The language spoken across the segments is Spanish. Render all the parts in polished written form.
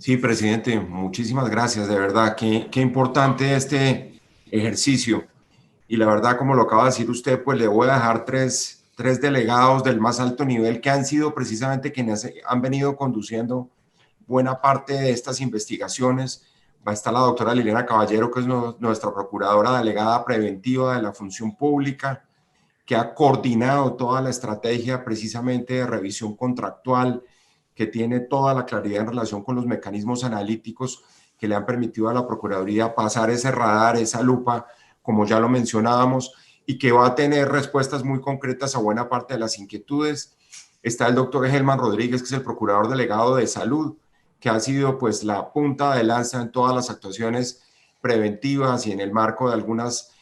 Sí, presidente, muchísimas gracias, de verdad, qué importante este ejercicio. Y la verdad, como lo acaba de decir usted, pues le voy a dejar tres delegados del más alto nivel que han sido precisamente quienes han venido conduciendo buena parte de estas investigaciones. Va a estar la doctora Liliana Caballero, que es nuestra procuradora delegada preventiva de la función pública, que ha coordinado toda la estrategia precisamente de revisión contractual, que tiene toda la claridad en relación con los mecanismos analíticos que le han permitido a la Procuraduría pasar ese radar, esa lupa, como ya lo mencionábamos, y que va a tener respuestas muy concretas a buena parte de las inquietudes. Está el doctor Helman Rodríguez, que es el Procurador Delegado de Salud, que ha sido pues la punta de lanza en todas las actuaciones preventivas y en el marco de algunas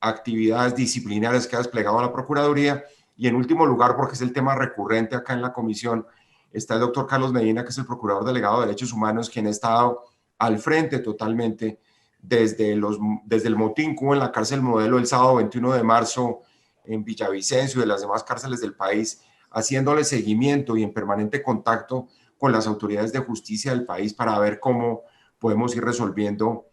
actividades disciplinarias que ha desplegado la Procuraduría. Y en último lugar, porque es el tema recurrente acá en la comisión, está el doctor Carlos Medina, que es el Procurador Delegado de Derechos Humanos, quien ha estado al frente totalmente desde el motín que hubo en la cárcel Modelo el sábado 21 de marzo en Villavicencio y de las demás cárceles del país, haciéndole seguimiento y en permanente contacto con las autoridades de justicia del país para ver cómo podemos ir resolviendo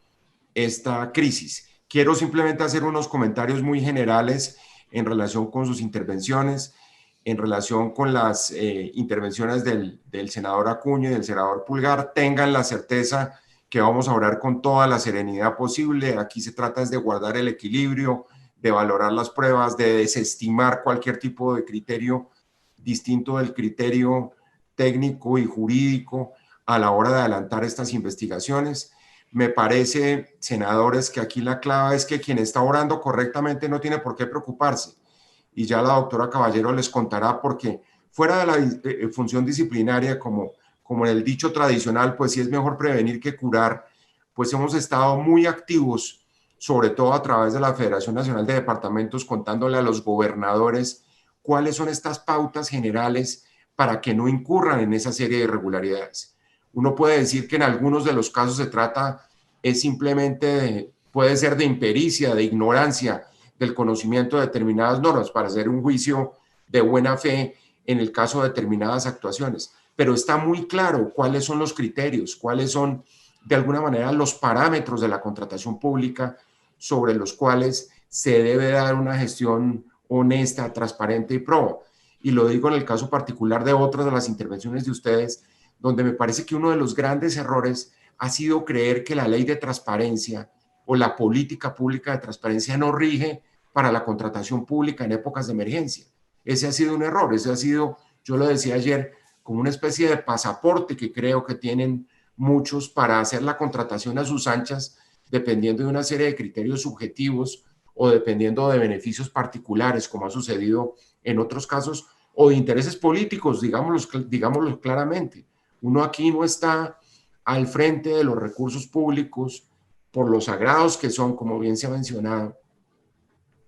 esta crisis. Quiero simplemente hacer unos comentarios muy generales en relación con sus intervenciones, en relación con las intervenciones del senador Acuña y del senador Pulgar. Tengan la certeza que vamos a orar con toda la serenidad posible. Aquí se trata de guardar el equilibrio, de valorar las pruebas, de desestimar cualquier tipo de criterio distinto del criterio técnico y jurídico a la hora de adelantar estas investigaciones. Me parece, senadores, que aquí la clave es que quien está orando correctamente no tiene por qué preocuparse. Y ya la doctora Caballero les contará porque fuera de la función disciplinaria, como en el dicho tradicional, pues sí es mejor prevenir que curar, pues hemos estado muy activos, sobre todo a través de la Federación Nacional de Departamentos, contándole a los gobernadores cuáles son estas pautas generales para que no incurran en esa serie de irregularidades. Uno puede decir que en algunos de los casos se trata es simplemente, puede ser de impericia, de ignorancia, del conocimiento de determinadas normas para hacer un juicio de buena fe en el caso de determinadas actuaciones. Pero está muy claro cuáles son los criterios, cuáles son de alguna manera los parámetros de la contratación pública sobre los cuales se debe dar una gestión honesta, transparente y proba. Y lo digo en el caso particular de otras de las intervenciones de ustedes, donde me parece que uno de los grandes errores ha sido creer que la ley de transparencia o la política pública de transparencia no rige para la contratación pública en épocas de emergencia. Ese ha sido un error, ese ha sido, yo lo decía ayer, como una especie de pasaporte que creo que tienen muchos para hacer la contratación a sus anchas, dependiendo de una serie de criterios subjetivos o dependiendo de beneficios particulares, como ha sucedido en otros casos, o de intereses políticos, digámoslo claramente. Uno aquí no está al frente de los recursos públicos por los sagrados que son, como bien se ha mencionado,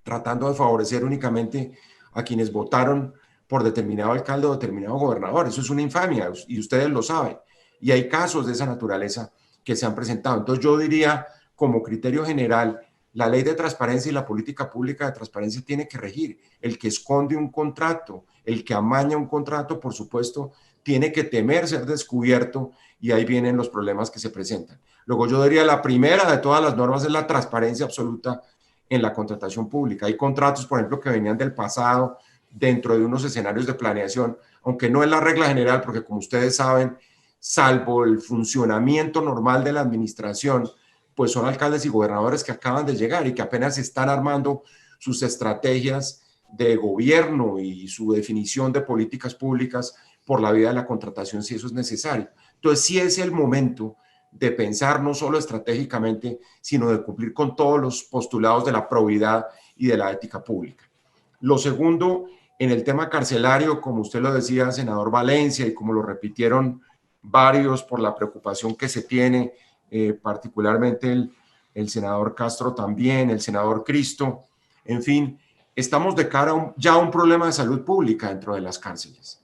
tratando de favorecer únicamente a quienes votaron por determinado alcalde o determinado gobernador. Eso es una infamia y ustedes lo saben. Y hay casos de esa naturaleza que se han presentado. Entonces yo diría, como criterio general, la ley de transparencia y la política pública de transparencia tiene que regir. El que esconde un contrato, el que amaña un contrato, por supuesto, tiene que temer ser descubierto y ahí vienen los problemas que se presentan. Luego yo diría, la primera de todas las normas es la transparencia absoluta en la contratación pública. Hay contratos, por ejemplo, que venían del pasado dentro de unos escenarios de planeación, aunque no es la regla general, porque como ustedes saben, salvo el funcionamiento normal de la administración, pues son alcaldes y gobernadores que acaban de llegar y que apenas están armando sus estrategias de gobierno y su definición de políticas públicas por la vía de la contratación si eso es necesario. Entonces sí es el momento de pensar no solo estratégicamente, sino de cumplir con todos los postulados de la probidad y de la ética pública. Lo segundo, en el tema carcelario, como usted lo decía, senador Valencia, y como lo repitieron varios por la preocupación que se tiene, particularmente el senador Castro también, el senador Cristo, en fin, estamos de cara ya a un problema de salud pública dentro de las cárceles.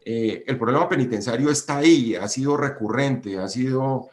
El problema penitenciario está ahí, ha sido recurrente, ha sido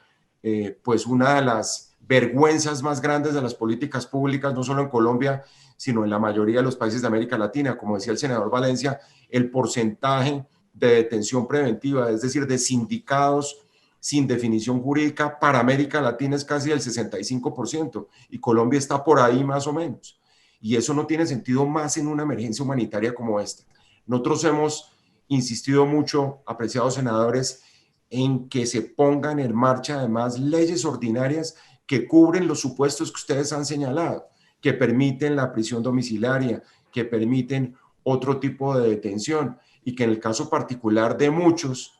pues una de las vergüenzas más grandes de las políticas públicas, no solo en Colombia, sino en la mayoría de los países de América Latina. Como decía el senador Valencia, el porcentaje de detención preventiva, es decir, de sindicados sin definición jurídica para América Latina es casi el 65% y Colombia está por ahí más o menos. Y eso no tiene sentido más en una emergencia humanitaria como esta. Nosotros hemos insistido mucho, apreciados senadores, en que se pongan en marcha además leyes ordinarias que cubren los supuestos que ustedes han señalado, que permiten la prisión domiciliaria, que permiten otro tipo de detención y que en el caso particular de muchos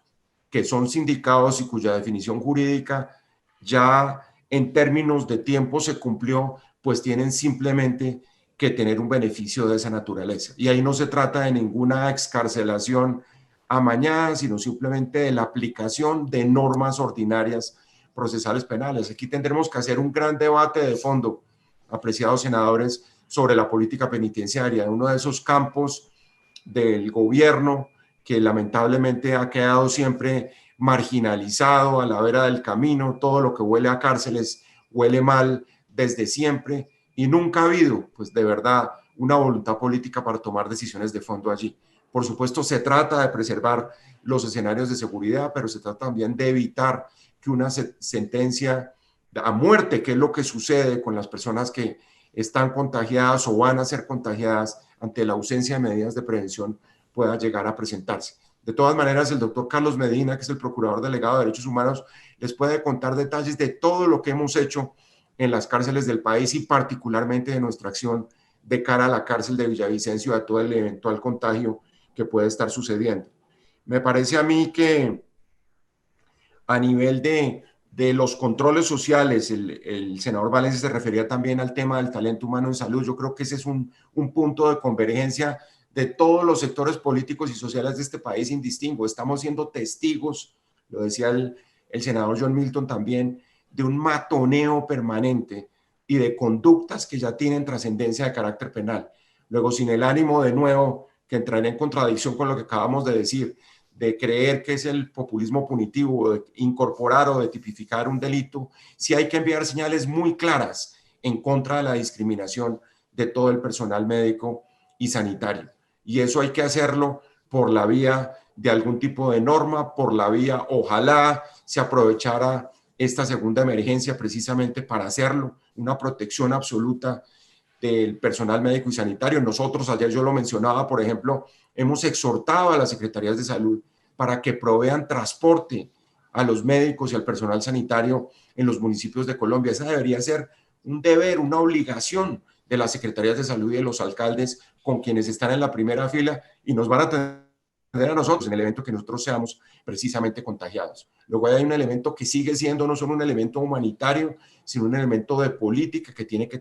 que son sindicados y cuya definición jurídica ya en términos de tiempo se cumplió, pues tienen simplemente que tener un beneficio de esa naturaleza. Y ahí no se trata de ninguna excarcelación amañada, sino simplemente de la aplicación de normas ordinarias procesales penales. Aquí tendremos que hacer un gran debate de fondo, apreciados senadores, sobre la política penitenciaria, uno de esos campos del gobierno que lamentablemente ha quedado siempre marginalizado a la vera del camino. Todo lo que huele a cárceles huele mal desde siempre y nunca ha habido, pues de verdad, una voluntad política para tomar decisiones de fondo allí. Por supuesto, se trata de preservar los escenarios de seguridad, pero se trata también de evitar que una sentencia a muerte, que es lo que sucede con las personas que están contagiadas o van a ser contagiadas ante la ausencia de medidas de prevención, pueda llegar a presentarse. De todas maneras, el doctor Carlos Medina, que es el Procurador Delegado de Derechos Humanos, les puede contar detalles de todo lo que hemos hecho en las cárceles del país y particularmente de nuestra acción de cara a la cárcel de Villavicencio, a todo el eventual contagio que puede estar sucediendo. Me parece a mí que a nivel de los controles sociales, el senador Valencia se refería también al tema del talento humano en salud. Yo creo que ese es un punto de convergencia de todos los sectores políticos y sociales de este país indistingo. Estamos siendo testigos, lo decía el senador John Milton también, de un matoneo permanente y de conductas que ya tienen trascendencia de carácter penal. Luego, sin el ánimo de nuevo, que entraría en contradicción con lo que acabamos de decir, de creer que es el populismo punitivo, de incorporar o de tipificar un delito, sí hay que enviar señales muy claras en contra de la discriminación de todo el personal médico y sanitario. Y eso hay que hacerlo por la vía de algún tipo de norma, por la vía, ojalá se aprovechara esta segunda emergencia precisamente para hacerlo, una protección absoluta del personal médico y sanitario. Nosotros, ayer yo lo mencionaba, por ejemplo, hemos exhortado a las secretarías de salud para que provean transporte a los médicos y al personal sanitario en los municipios de Colombia. Esa debería ser un deber, una obligación de las secretarías de salud y de los alcaldes con quienes están en la primera fila y nos van a tener a nosotros en el evento que nosotros seamos precisamente contagiados. Luego hay un elemento que sigue siendo no solo un elemento humanitario, sino un elemento de política que tiene que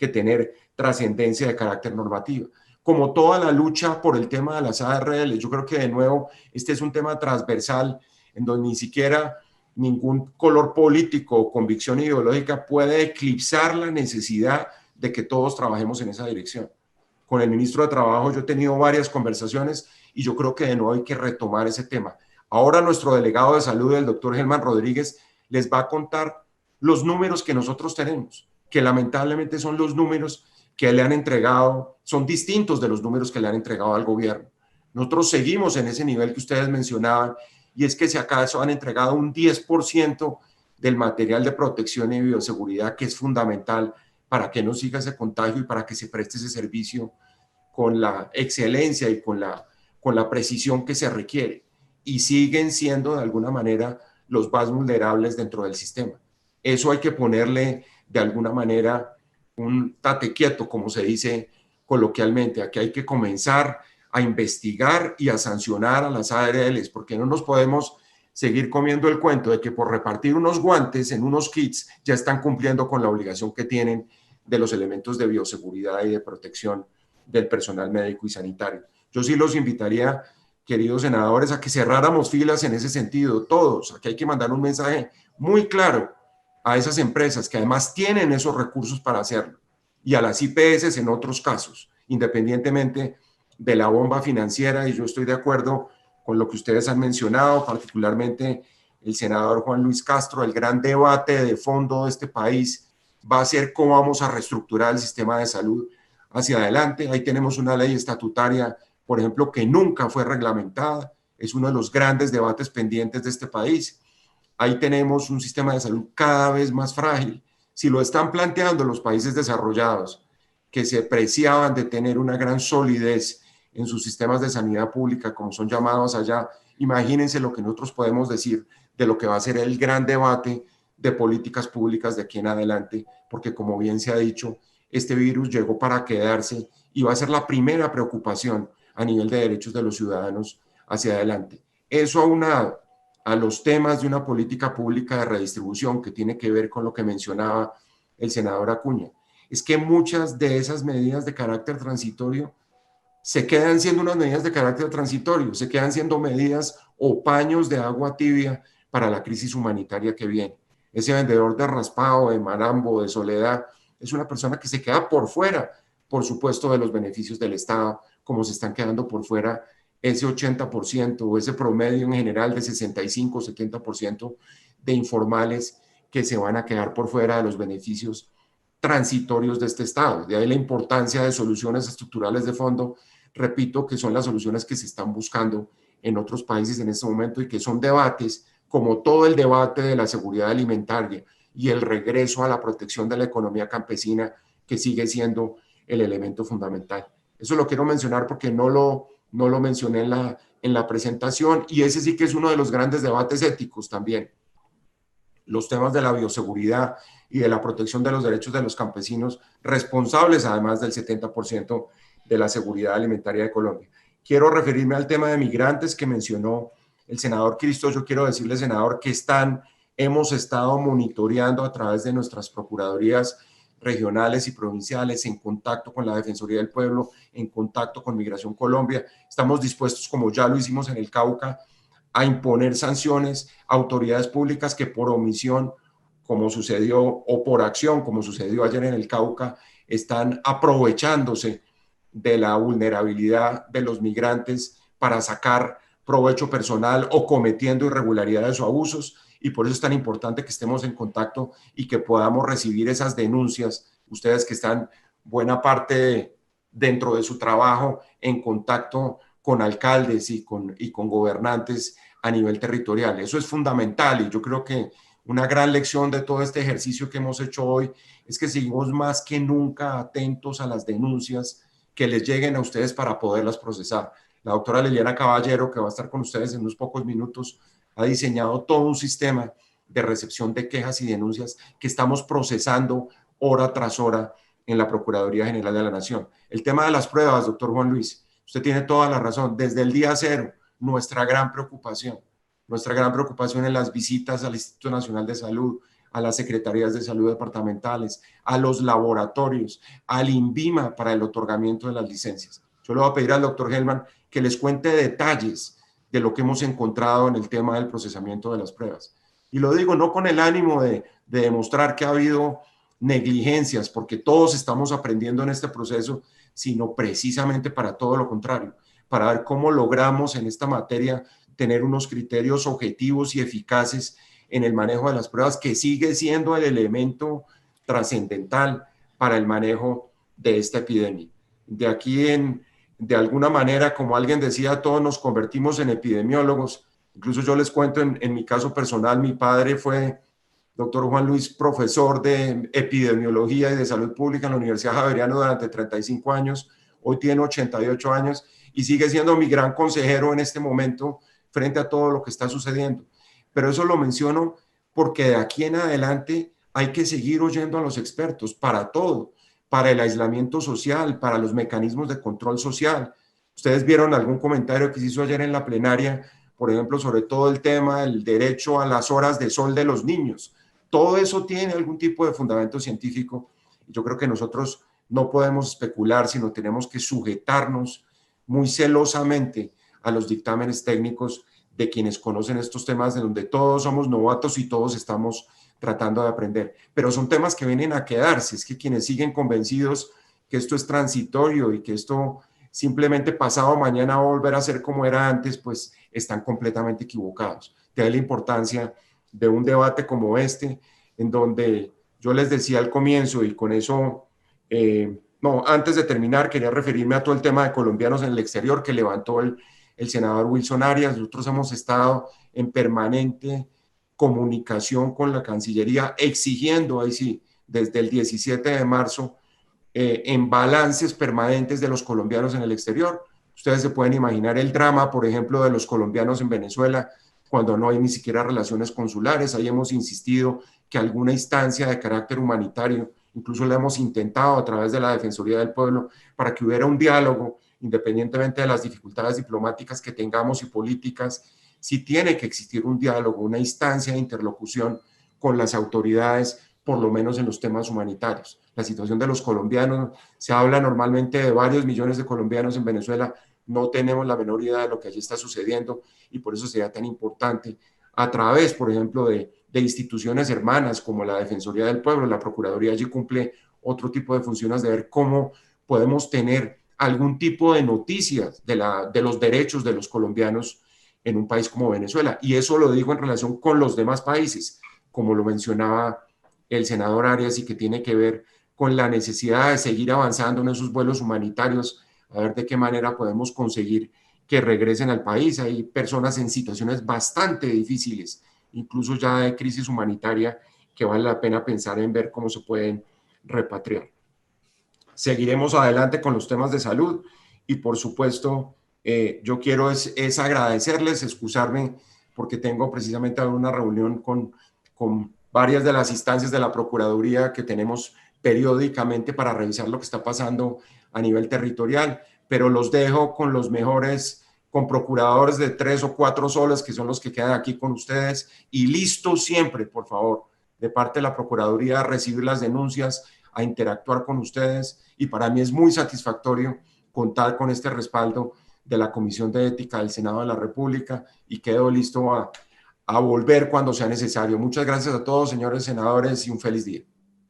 tener trascendencia de carácter normativo. Como toda la lucha por el tema de las ARL, yo creo que de nuevo este es un tema transversal en donde ni siquiera ningún color político o convicción ideológica puede eclipsar la necesidad de que todos trabajemos en esa dirección. Con el ministro de Trabajo yo he tenido varias conversaciones y yo creo que de nuevo hay que retomar ese tema. Ahora nuestro delegado de salud, el doctor Gelman Rodríguez, les va a contar los números que nosotros tenemos, que lamentablemente son los números que le han entregado, son distintos de los números que le han entregado al gobierno. Nosotros seguimos en ese nivel que ustedes mencionaban, y es que si acaso han entregado un 10% del material de protección y bioseguridad que es fundamental para que no siga ese contagio y para que se preste ese servicio con la excelencia y con la precisión que se requiere. Y siguen siendo de alguna manera los más vulnerables dentro del sistema. Eso hay que ponerle de alguna manera un tate quieto, como se dice coloquialmente. Aquí hay que comenzar a investigar y a sancionar a las ARLs, porque no nos podemos seguir comiendo el cuento de que por repartir unos guantes en unos kits ya están cumpliendo con la obligación que tienen de los elementos de bioseguridad y de protección del personal médico y sanitario. Yo sí los invitaría, queridos senadores, a que cerráramos filas en ese sentido, todos. Aquí hay que mandar un mensaje muy claro a esas empresas que además tienen esos recursos para hacerlo y a las IPS en otros casos, independientemente de la bomba financiera. Y yo estoy de acuerdo con lo que ustedes han mencionado, particularmente el senador Juan Luis Castro. El gran debate de fondo de este país va a ser cómo vamos a reestructurar el sistema de salud hacia adelante. Ahí tenemos una ley estatutaria, por ejemplo, que nunca fue reglamentada. Es uno de los grandes debates pendientes de este país. ahí tenemos un sistema de salud cada vez más frágil. Si lo están planteando los países desarrollados, que se preciaban de tener una gran solidez en sus sistemas de sanidad pública, como son llamados allá, imagínense lo que nosotros podemos decir de lo que va a ser el gran debate de políticas públicas de aquí en adelante, porque como bien se ha dicho, este virus llegó para quedarse y va a ser la primera preocupación a nivel de derechos de los ciudadanos hacia adelante. Eso aunado a los temas de una política pública de redistribución que tiene que ver con lo que mencionaba el senador Acuña. Es que muchas de esas medidas de carácter transitorio se quedan siendo unas medidas de carácter transitorio, se quedan siendo medidas o paños de agua tibia para la crisis humanitaria que viene. Ese vendedor de raspado, de marambo, de soledad, es una persona que se queda por fuera, por supuesto, de los beneficios del Estado, como se están quedando por fuera ese 80% o ese promedio en general de 65-70% de informales que se van a quedar por fuera de los beneficios transitorios de este Estado. De ahí la importancia de soluciones estructurales de fondo, repito, que son las soluciones que se están buscando en otros países en este momento y que son debates como todo el debate de la seguridad alimentaria y el regreso a la protección de la economía campesina, que sigue siendo el elemento fundamental. Eso lo quiero mencionar porque no lo mencioné en la presentación, y ese sí que es uno de los grandes debates éticos también. Los temas de la bioseguridad y de la protección de los derechos de los campesinos, responsables además del 70% de la seguridad alimentaria de Colombia. Quiero referirme al tema de migrantes que mencionó el senador Cristo. Yo quiero decirle, senador, que hemos estado monitoreando a través de nuestras procuradurías regionales y provinciales, en contacto con la Defensoría del Pueblo, en contacto con Migración Colombia. Estamos dispuestos, como ya lo hicimos en el Cauca, a imponer sanciones a autoridades públicas que por omisión, como sucedió, o por acción, como sucedió ayer en el Cauca, están aprovechándose de la vulnerabilidad de los migrantes para sacar provecho personal o cometiendo irregularidades o abusos. Y por eso es tan importante que estemos en contacto y que podamos recibir esas denuncias. Ustedes que están buena parte dentro de su trabajo en contacto con alcaldes y con gobernantes a nivel territorial. Eso es fundamental, y yo creo que una gran lección de todo este ejercicio que hemos hecho hoy es que seguimos más que nunca atentos a las denuncias que les lleguen a ustedes para poderlas procesar. La doctora Liliana Caballero, que va a estar con ustedes en unos pocos minutos, ha diseñado todo un sistema de recepción de quejas y denuncias que estamos procesando hora tras hora en la Procuraduría General de la Nación. El tema de las pruebas, doctor Juan Luis, usted tiene toda la razón. Desde el día cero, nuestra gran preocupación en las visitas al Instituto Nacional de Salud, a las secretarías de salud departamentales, a los laboratorios, al INVIMA para el otorgamiento de las licencias. Yo le voy a pedir al doctor Helman que les cuente detalles de lo que hemos encontrado en el tema del procesamiento de las pruebas. Y lo digo no con el ánimo de demostrar que ha habido negligencias, porque todos estamos aprendiendo en este proceso, sino precisamente para todo lo contrario, para ver cómo logramos en esta materia tener unos criterios objetivos y eficaces en el manejo de las pruebas, que sigue siendo el elemento trascendental para el manejo de esta epidemia. De aquí de alguna manera, como alguien decía, todos nos convertimos en epidemiólogos. Incluso yo les cuento, en mi caso personal, mi padre fue, doctor Juan Luis, profesor de epidemiología y de salud pública en la Universidad Javeriana durante 35 años, hoy tiene 88 años y sigue siendo mi gran consejero en este momento frente a todo lo que está sucediendo. Pero eso lo menciono porque de aquí en adelante hay que seguir oyendo a los expertos para todo, para el aislamiento social, para los mecanismos de control social. Ustedes vieron algún comentario que se hizo ayer en la plenaria, por ejemplo, sobre todo el tema del derecho a las horas de sol de los niños. Todo eso tiene algún tipo de fundamento científico. Yo creo que nosotros no podemos especular, sino tenemos que sujetarnos muy celosamente a los dictámenes técnicos de quienes conocen estos temas, de donde todos somos novatos y todos estamos tratando de aprender. Pero son temas que vienen a quedarse. Es que quienes siguen convencidos que esto es transitorio y que esto simplemente pasado mañana va a volver a ser como era antes, pues están completamente equivocados. De ahí la importancia de un debate como este, en donde yo les decía al comienzo, y con eso, no, antes de terminar, quería referirme a todo el tema de colombianos en el exterior que levantó el senador Wilson Arias. Nosotros hemos estado en permanente comunicación con la Cancillería, exigiendo, ahí sí, desde el 17 de marzo, en balances permanentes de los colombianos en el exterior. Ustedes se pueden imaginar el drama, por ejemplo, de los colombianos en Venezuela, cuando no hay ni siquiera relaciones consulares. Ahí hemos insistido que alguna instancia de carácter humanitario, incluso la hemos intentado a través de la Defensoría del Pueblo, para que hubiera un diálogo, independientemente de las dificultades diplomáticas que tengamos y políticas, sí tiene que existir un diálogo, una instancia de interlocución con las autoridades, por lo menos en los temas humanitarios. La situación de los colombianos, se habla normalmente de varios millones de colombianos en Venezuela, no tenemos la menor idea de lo que allí está sucediendo y por eso sería tan importante a través, por ejemplo, de instituciones hermanas como la Defensoría del Pueblo, la Procuraduría allí cumple otro tipo de funciones de ver cómo podemos tener algún tipo de noticias de los derechos de los colombianos en un país como Venezuela. Y eso lo digo en relación con los demás países, como lo mencionaba el senador Arias, y que tiene que ver con la necesidad de seguir avanzando en esos vuelos humanitarios, a ver de qué manera podemos conseguir que regresen al país. Hay personas en situaciones bastante difíciles, incluso ya de crisis humanitaria, que vale la pena pensar en ver cómo se pueden repatriar. Seguiremos adelante con los temas de salud y por supuesto yo quiero es agradecerles, excusarme porque tengo precisamente una reunión con varias de las instancias de la Procuraduría que tenemos periódicamente para revisar lo que está pasando a nivel territorial, pero los dejo con los mejores, con procuradores de 3 o 4 soles, que son los que quedan aquí con ustedes, y listos siempre, por favor, de parte de la Procuraduría, a recibir las denuncias, a interactuar con ustedes, y para mí es muy satisfactorio contar con este respaldo de la Comisión de Ética del Senado de la República, y quedo listo a volver cuando sea necesario. Muchas gracias a todos, señores senadores, y un feliz día.